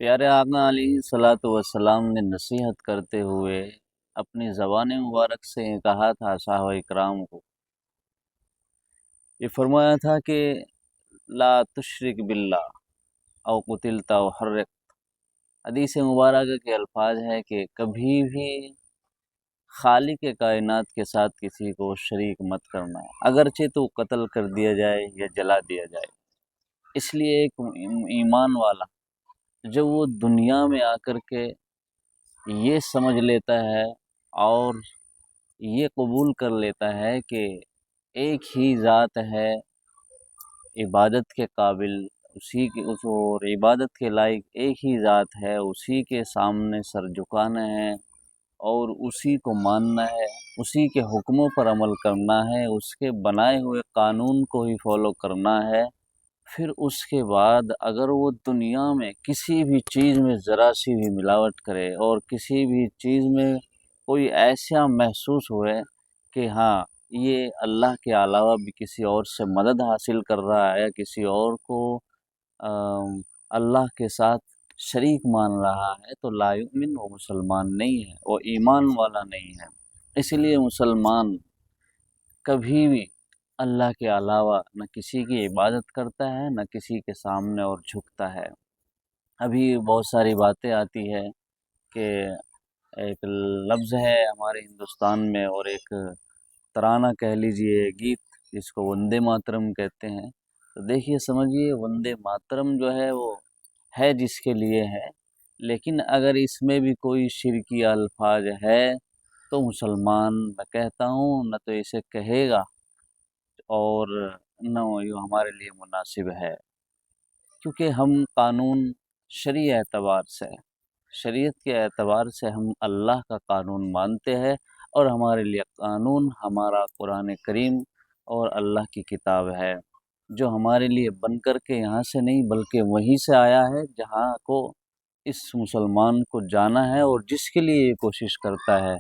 پیارے آقا علیہ الصلاۃ والسلام نے نصیحت کرتے ہوئے اپنی زبان مبارک سے کہا تھا صحابہ اکرام کو، یہ فرمایا تھا کہ لا تشرک باللہ او قتلت او حرق۔ حدیث مبارکہ کے الفاظ ہے کہ کبھی بھی خالق کائنات کے ساتھ کسی کو شریک مت کرنا ہے، اگرچہ تو قتل کر دیا جائے یا جلا دیا جائے۔ اس لیے ایک ایمان والا جب وہ دنیا میں آ کر کے یہ سمجھ لیتا ہے اور یہ قبول کر لیتا ہے کہ ایک ہی ذات ہے عبادت کے قابل، اسی کے اس اور عبادت کے لائق ایک ہی ذات ہے، اسی کے سامنے سر جھکانا ہے اور اسی کو ماننا ہے، اسی کے حکموں پر عمل کرنا ہے، اس کے بنائے ہوئے قانون کو ہی فالو کرنا ہے۔ پھر اس کے بعد اگر وہ دنیا میں کسی بھی چیز میں ذرا سی بھی ملاوٹ کرے اور کسی بھی چیز میں کوئی ایسا محسوس ہوئے کہ ہاں یہ اللہ کے علاوہ بھی کسی اور سے مدد حاصل کر رہا ہے، کسی اور کو اللہ کے ساتھ شریک مان رہا ہے، تو لا یؤمن، وہ مسلمان نہیں ہے، وہ ایمان والا نہیں ہے۔ اس لیے مسلمان کبھی بھی اللہ کے علاوہ نہ کسی کی عبادت کرتا ہے، نہ کسی کے سامنے اور جھکتا ہے۔ ابھی بہت ساری باتیں آتی ہے کہ ایک لفظ ہے ہمارے ہندوستان میں اور ایک ترانہ کہہ لیجئے، گیت، جس کو وندے ماترم کہتے ہیں۔ تو دیکھیے سمجھیے، وندے ماترم جو ہے وہ ہے جس کے لیے ہے، لیکن اگر اس میں بھی کوئی شرکی الفاظ ہے تو مسلمان میں کہتا ہوں نہ تو اسے کہے گا اور نہ یہ ہمارے لیے مناسب ہے، کیونکہ ہم قانون شرعی اعتبار سے، شریعت کے اعتبار سے ہم اللہ کا قانون مانتے ہیں، اور ہمارے لیے قانون ہمارا قرآن کریم اور اللہ کی کتاب ہے، جو ہمارے لیے بن کر کے یہاں سے نہیں بلکہ وہیں سے آیا ہے جہاں کو اس مسلمان کو جانا ہے اور جس کے لیے یہ کوشش کرتا ہے۔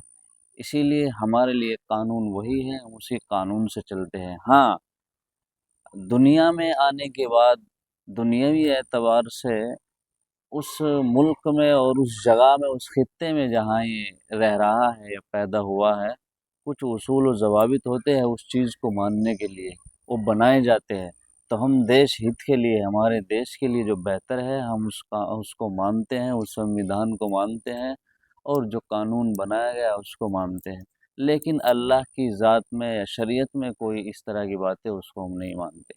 اسی لیے ہمارے لیے قانون وہی ہے، ہم اسی قانون سے چلتے ہیں۔ ہاں، دنیا میں آنے کے بعد دنیاوی اعتبار سے اس ملک میں اور اس جگہ میں، اس خطے میں جہاں یہ رہ رہا ہے یا پیدا ہوا ہے، کچھ اصول و ضوابط ہوتے ہیں اس چیز کو ماننے کے لیے، وہ بنائے جاتے ہیں۔ تو ہم دیش ہت کے لیے، ہمارے دیش کے لیے جو بہتر ہے، ہم اس کو مانتے ہیں، اس سنویدھان کو مانتے ہیں، اور جو قانون بنایا گیا اس کو مانتے ہیں۔ لیکن اللہ کی ذات میں یا شریعت میں کوئی اس طرح کی باتیں اس کو ہم نہیں مانتے۔